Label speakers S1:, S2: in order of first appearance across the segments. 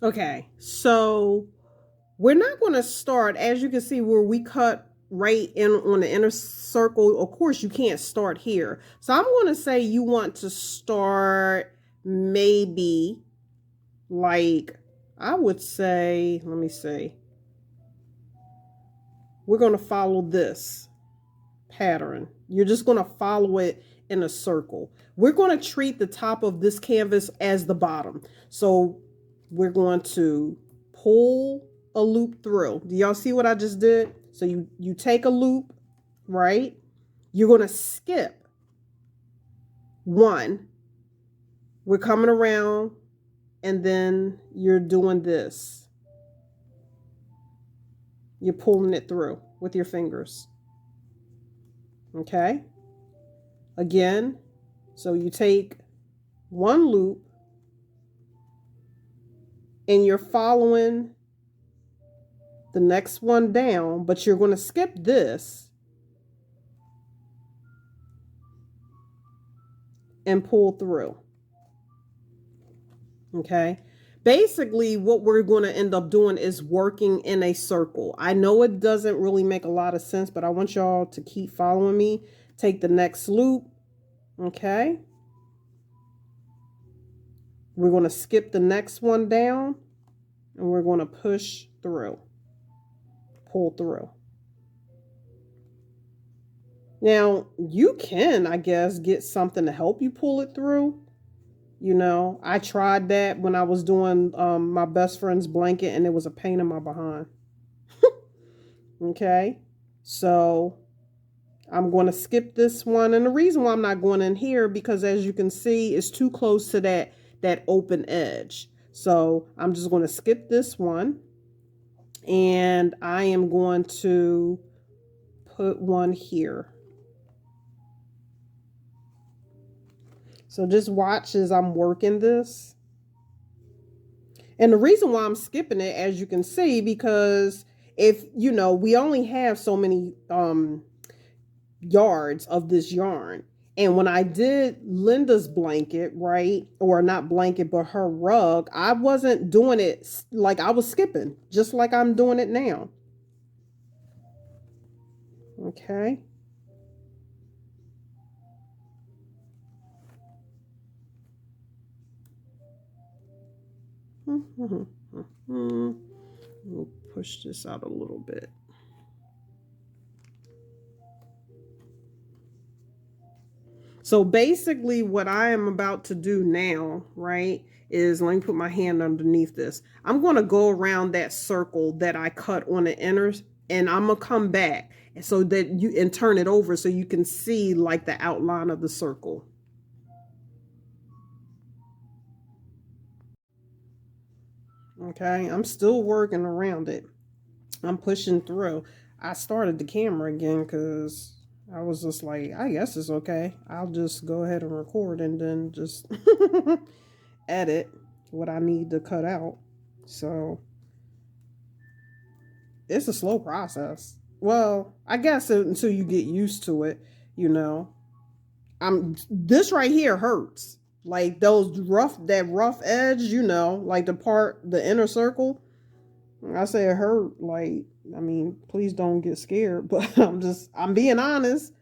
S1: Okay, so we're not going to start, as you can see, where we cut right in on the inner circle. Of course, you can't start here. So I'm going to say you want to start maybe like, I would say, let me see. We're going to follow this pattern. You're just going to follow it in a circle. We're going to treat the top of this canvas as the bottom. So we're going to pull a loop through. Do y'all see what I just did? So you take a loop, right? You're going to skip one. We're coming around, and then you're doing this. You're pulling it through with your fingers. Okay? Again, so you take one loop and you're following the next one down, but you're going to skip this and pull through. Okay? Basically, what we're going to end up doing is working in a circle. I know it doesn't really make a lot of sense, but I want y'all to keep following me. Take the next loop. Okay? We're going to skip the next one down, and we're going to push through. Pull through. Now, you can, I guess, get something to help you pull it through. You know, I tried that when I was doing my best friend's blanket, and it was a pain in my behind. Okay, so I'm going to skip this one. And the reason why I'm not going in here, because as you can see, it's too close to that open edge. So I'm just going to skip this one. And I am going to put one here. So just watch as I'm working this. And the reason why I'm skipping it, as you can see, because if, you know, we only have so many yards of this yarn. And when I did Linda's blanket, right, or not blanket, but her rug, I wasn't doing it like I was skipping, just like I'm doing it now. Okay. We'll push this out a little bit. So basically what I am about to do now, right, is let me put my hand underneath this. I'm going to go around that circle that I cut on the inner, and I'm going to come back so that you and turn it over so you can see like the outline of the circle. Okay, I'm still working around it. I'm pushing through. I started the camera again because I was just like, I guess it's okay. I'll just go ahead and record and then just edit what I need to cut out. So it's a slow process. Well, I guess until you get used to it, you know. This right here hurts. Like that rough edge, you know, like the inner circle. I say it hurt. Like, I mean, please don't get scared, but I'm being honest.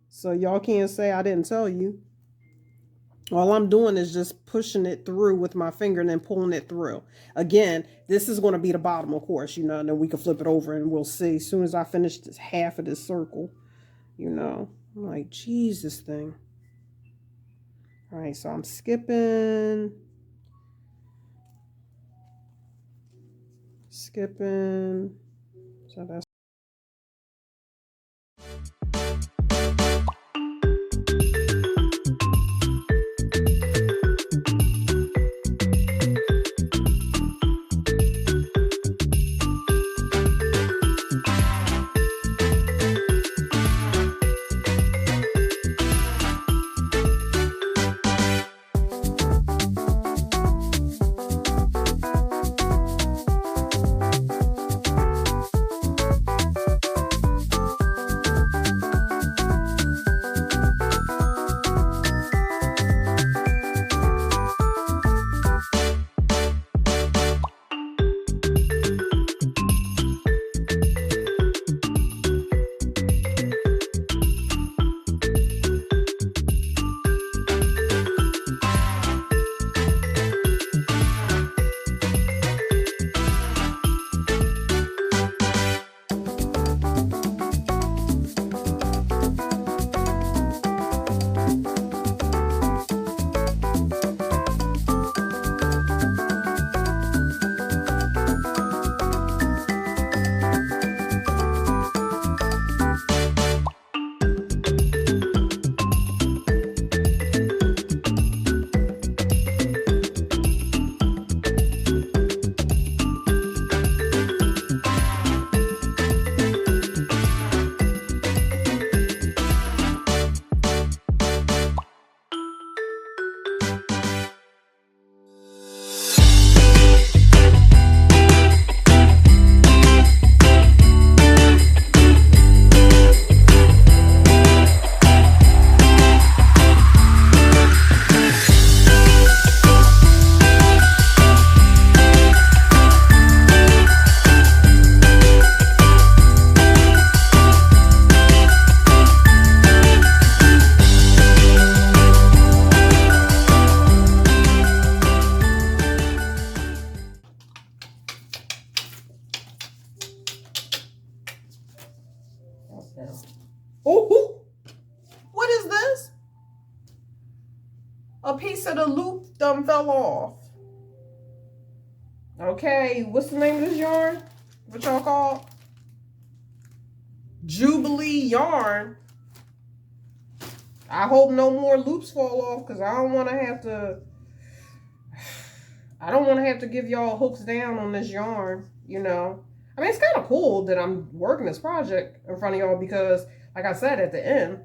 S1: So y'all can't say I didn't tell you. All I'm doing is just pushing it through with my finger and then pulling it through. Again, this is going to be the bottom, of course, you know, and then we can flip it over and we'll see. As soon as I finish this half of this circle, you know, I'm like, Jesus thing. All right, so I'm skipping. So that's of the loop done fell off. Okay, what's the name of this yarn? What y'all call? Jubilee yarn. I hope no more loops fall off because I don't want to have to. I don't want to have to give y'all hooks down on this yarn, you know. I mean, it's kind of cool that I'm working this project in front of y'all because, like I said at the end,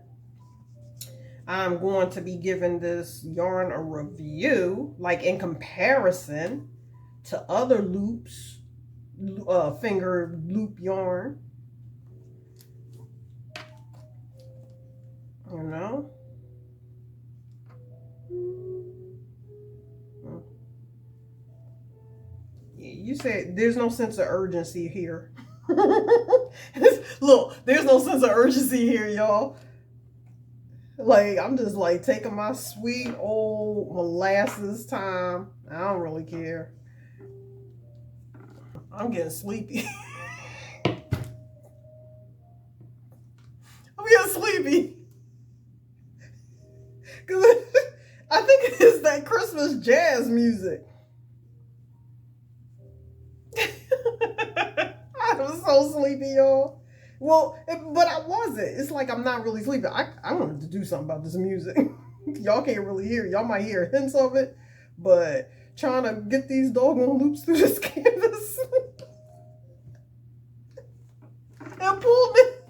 S1: I'm going to be giving this yarn a review, like in comparison to other loops, finger loop yarn. You know? You said there's no sense of urgency here. Look, there's no sense of urgency here, y'all. Like, I'm just like taking my sweet old molasses time. I don't really care. I'm getting sleepy. I'm getting sleepy. Cause I think it's that Christmas jazz music. I'm so sleepy, y'all. Well, but I wasn't. It's like I'm not really sleeping. I wanted to do something about this music. Y'all can't really hear it. Y'all might hear hints of it, but trying to get these doggone loops through this canvas and pulled it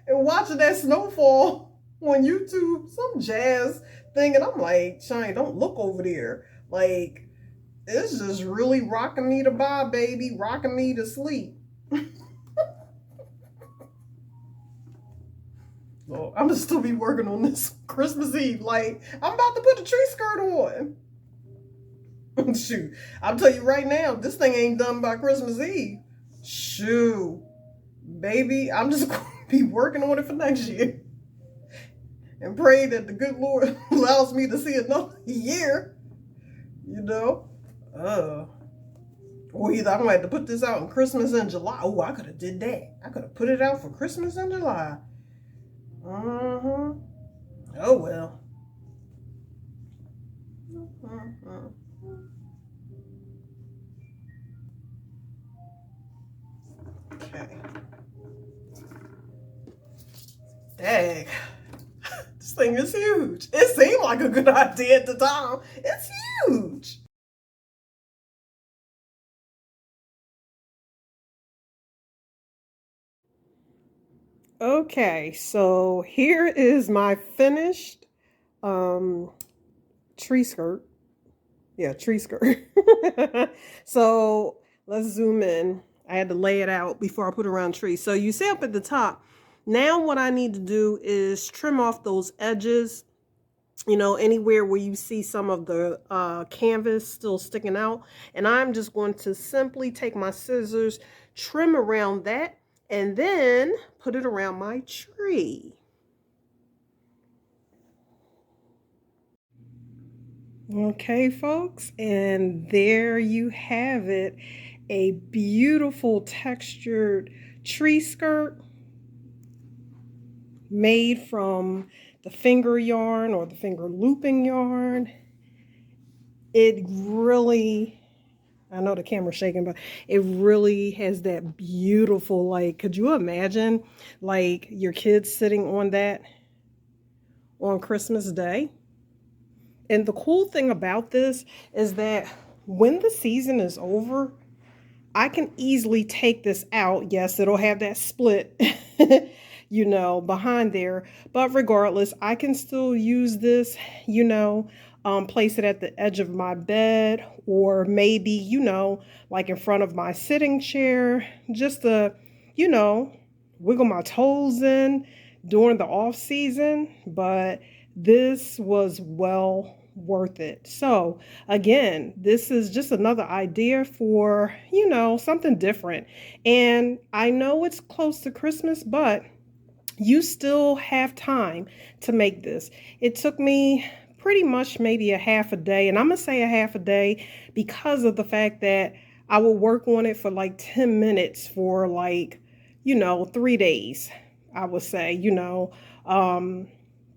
S1: and watching that snowfall on YouTube, some jazz thing, and I'm like, Shine, don't look over there. Like, it's just really rocking me to bye, baby, rocking me to sleep. So I'm gonna still be working on this Christmas Eve. Like, I'm about to put the tree skirt on. Shoot, I'll tell you right now, this thing ain't done by Christmas Eve. Shoot, baby, I'm just gonna be working on it for next year. And pray that the good Lord allows me to see another year. You know? Or either I'm gonna have to put this out on Christmas in July. Oh, I could have did that. I could have put it out for Christmas in July. Oh well. Okay. Dang. This thing is huge. It seemed like a good idea at the time. It's huge. Okay, so here is my finished tree skirt. Yeah, tree skirt. So let's zoom in. I had to lay it out before I put it around trees. So you see up at the top, now what I need to do is trim off those edges, you know, anywhere where you see some of the canvas still sticking out. And I'm just going to simply take my scissors, trim around that, and then put it around my tree. Okay, folks, and there you have it. A beautiful textured tree skirt made from the finger yarn or the finger looping yarn. It really, I know the camera's shaking, but it really has that beautiful, like, could you imagine like your kids sitting on that on Christmas Day? And the cool thing about this is that when the season is over, I can easily take this out. Yes, it'll have that split, you know, behind there. But regardless, I can still use this, you know, place it at the edge of my bed, or maybe, you know, like in front of my sitting chair, just to, you know, wiggle my toes in during the off season. But this was well worth it. So again, this is just another idea for, you know, something different. And I know it's close to Christmas, but you still have time to make this. It took me pretty much maybe a half a day, and I'm gonna say a half a day because of the fact that I will work on it for like 10 minutes for like, you know, 3 days. I would say, you know,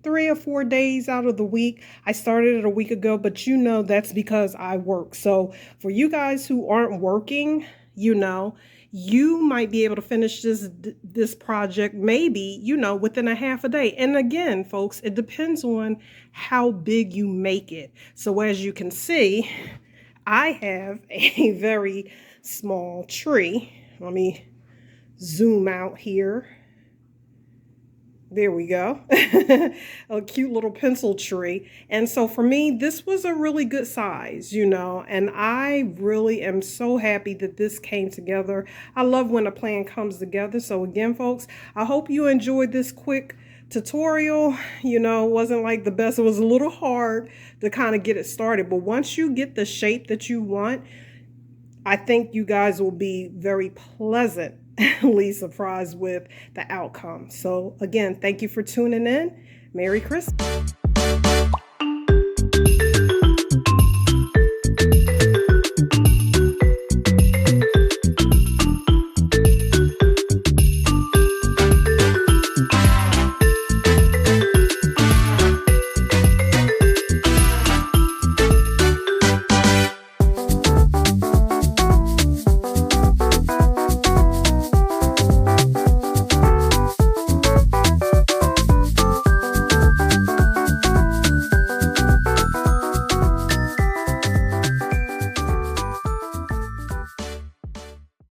S1: 3 3 or 4 days out of the week. I started it a week ago, but that's because I work. So for you guys who aren't working, you might be able to finish this project maybe, within a half a day. And again, folks, it depends on how big you make it. So as you can see, I have a very small tree. Let me zoom out here. There we go. A cute little pencil tree. And so for me, this was a really good size, and I really am so happy that this came together. I love when a plan comes together. So again, folks, I hope you enjoyed this quick tutorial. It wasn't like the best. It was a little hard to kind of get it started. But once you get the shape that you want, I think you guys will be very pleasantly surprised with the outcome. So again, thank you for tuning in. Merry Christmas.